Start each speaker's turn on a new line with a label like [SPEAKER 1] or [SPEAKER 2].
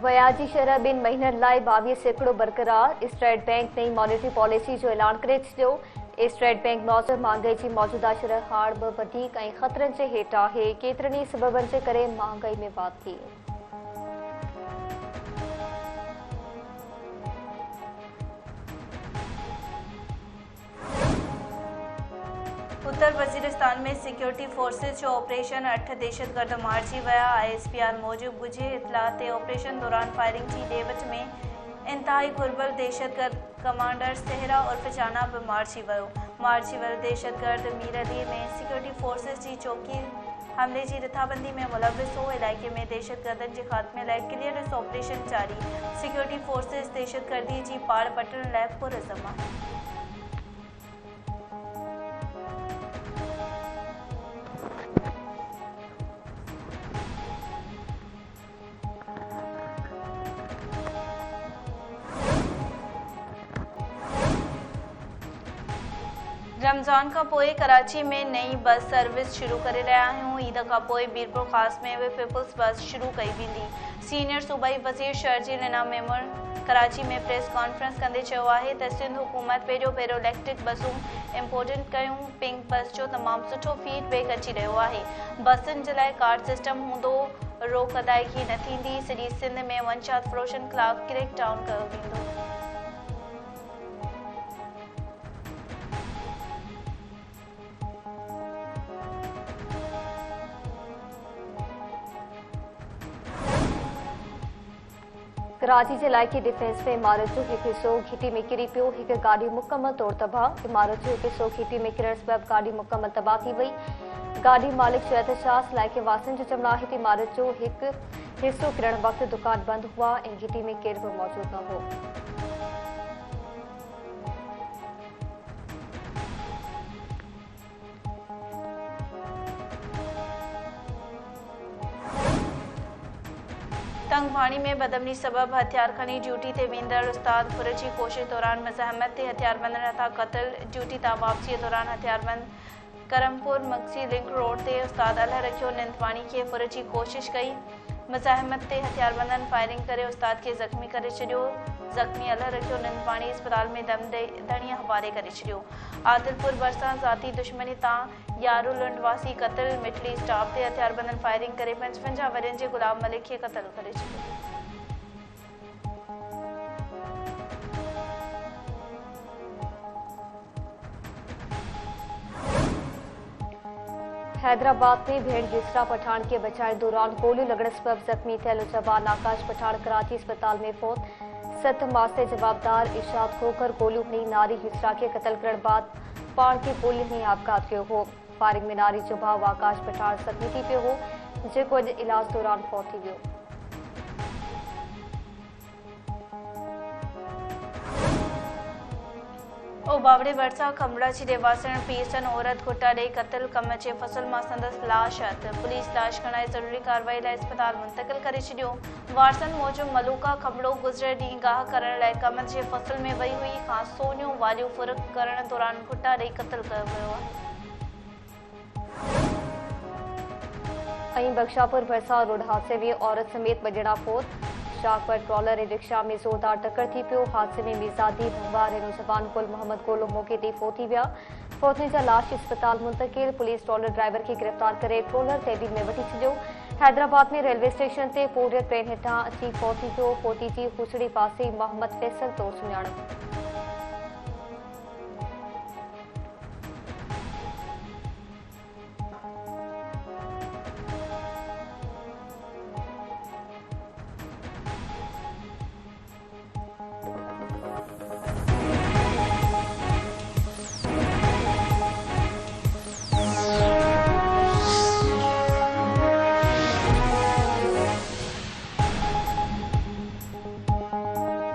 [SPEAKER 1] व्याजी शरह ॿिनि महीननि लाइ 22 सैकड़ो बरक़रार। स्टेट बैंक नई मॉनेटरी पॉलिसी जो ऐलान करे छॾियो। स्टेट बैंक मौजूदु महांगाई जी मौजूदा शरह हाणे बि वधीक ऐं ख़तरनि जे हेठि आहे। केतिरनि ई सबबनि जे करे महांगाई में वाधि थी।
[SPEAKER 2] उत्तर वज़ीरिस्तान में सिक्योरिटी फोर्सेस जो ऑपरेशन 8 दहशतगर्द मारिजी विया। ISPR मूजिब ॻुझे इतलाह ते ऑपरेशन दौरान फायरिंग जी ॾे में इंतहाई घुर्बल दहशतगर्द कमांडर सहरा उर्फ जाना बि मारिजी वियो दहशतगर्द मीर अली में सिक्योरिटी फोर्सेस जी चौकी हमले जी रिथाबंदी में मुलविस हो। इलाइक़े में दहशतगर्दनि जे ख़ात्मे लाइ क्लियरेंस ऑपरेशन जारी। सिक्योरिटी फोर्सेस दहशतगर्दी जी पाड़ पटण लाइ पुरज़म आहे। रमज़ान का पोइ कराची में नई बस सर्विस शुरू करे रहिया आहियूं। ईद खां पोइ बीरपुर ख़ास में बि पीपल्स बस शुरू कई वेंदी। सीनियर सूबाई वज़ीर शर्जील इनाम मेमूर कराची में प्रेस कॉन्फ्रेंस कंदे चयो आहे त सिंध हुकूमत पहिरियों इलेक्ट्रिक बसूं इम्पोर्टेंट कयूं। पिंक बस जो तमामु सुठो फीडबैक अची रहियो आहे। बसुनि जे लाइ कार्ड सिस्टम हूंदो, रोक अदायगी न थींदी। सॼी सिंध में वंशात फ़रोशनि ख़िलाफ़ क्रैक डाउन कयो वेंदो।
[SPEAKER 1] कराची जे इलाइक़ी डिफेंस में इमारत जो हिकु हिसो घिटी में किरी पियो। हिकु गाॾी मुकमल तौर तबाह। इमारत जो हिकु हिसो घिटी में किरण सबबि गाॾी मुकमल तबाह थी वई। गाॾी मालिक चयो त शास इलाइक़े वासियुनि जो चवणु आहे त इमारत जो हिकु हिसो किरण वक़्तु दुकान बंदि हुआ ऐं घिटी में केरु बि मौजूदु न हो।
[SPEAKER 2] तंगभाणी में बदमनी सबब हथियार खणी ड्यूटी ते वेंदड़ उस्ताद फुर जी कोशिश दौरान मज़ाहमत ते हथियारबंदनि हथां क़त्ल। ड्यूटी तां वापसीअ दौरान हथियारबंद करमपुर मक्सी लिंक रोड ते उस्ताद अल्ह रखियो निंदवाणी खे फुर जी कोशिश कई। मज़ाहमत ते हथियारबंदनि फायरिंग करे उस्ताद खे ज़ख़्मी करे छॾियो। ज़ख़्मी अल्ह रखियो निंदवाणी अस्पताल में दम धणीअ हवाले करे छॾियो। आदिलपुर भरिसां ज़ाती दुश्मनी तां यारो लुंडवासी क़त्ल। मिटली स्टाफ ते हथियारबंदनि फायरिंग करे 55 वरनि जे गुलाम मलिक खे क़त्ल करे छॾियो।
[SPEAKER 1] हैदराबाद में भेड़ युसरा पठान के बचाए दौरान गोली लगने सबब जख्मी थियल जवान आकाश पठान कराची अस्पताल में फौत। 7 मार्च से जवाबदार इशाद खोकर गोलियूं हणी नारी युसरा के कत्ल करण बाद पाण खे गोली हणी आपघात कयो हो। फायरिंग में नारी जो भाउ आकाश पठान जख्मी थी पियो हो, जेको अॼु इलाज दौरान फौत थी वियो।
[SPEAKER 2] बावड़े भरिसां खमड़ाची रहवासण पीरचंद औरत खुटा ॾेई क़त्ल। कम जे फसल मां संदसि लाश हथ। पुलिस लाश खणाए ज़रूरी कार्रवाई लाइ अस्पताल मुंतक़िल करे छॾियो। वारसनि मूजिब मलूका खमड़ो गुज़िरियल ॾींहुं गाह करण लाइ कम जे फसल में वई हुई। खां सोनियूं वालियूं फ़ुर्क करण दौरान खुटा ॾेई क़त्ल कयो वियो आहे।
[SPEAKER 1] बख्शापुर भरिसां रोड हादसे में औरत समेत 2 ॼणा फौत। शाख पर ट्रॉलर ऐं रिक्शा में ज़ोरदार टक्कर थी पियो। हादसे में मीज़ादी भंवार ऐं नौजवान गुल मोहम्मद गोलो मौके ते फौत थी विया। फौतनि जा लाश अस्पताल मुंतक़िल। पुलिस ट्रॉलर ड्राइवर खे गिरफ़्तार करे ट्रॉलर तहवील में वठी छॾियो। हैदराबाद में रेलवे स्टेशन ते पोरियर ट्रेन हेठां अची फौत थी पियो। फौती जी हुसड़ी पासे मोहम्मद फैसल तौरु सुञाणप।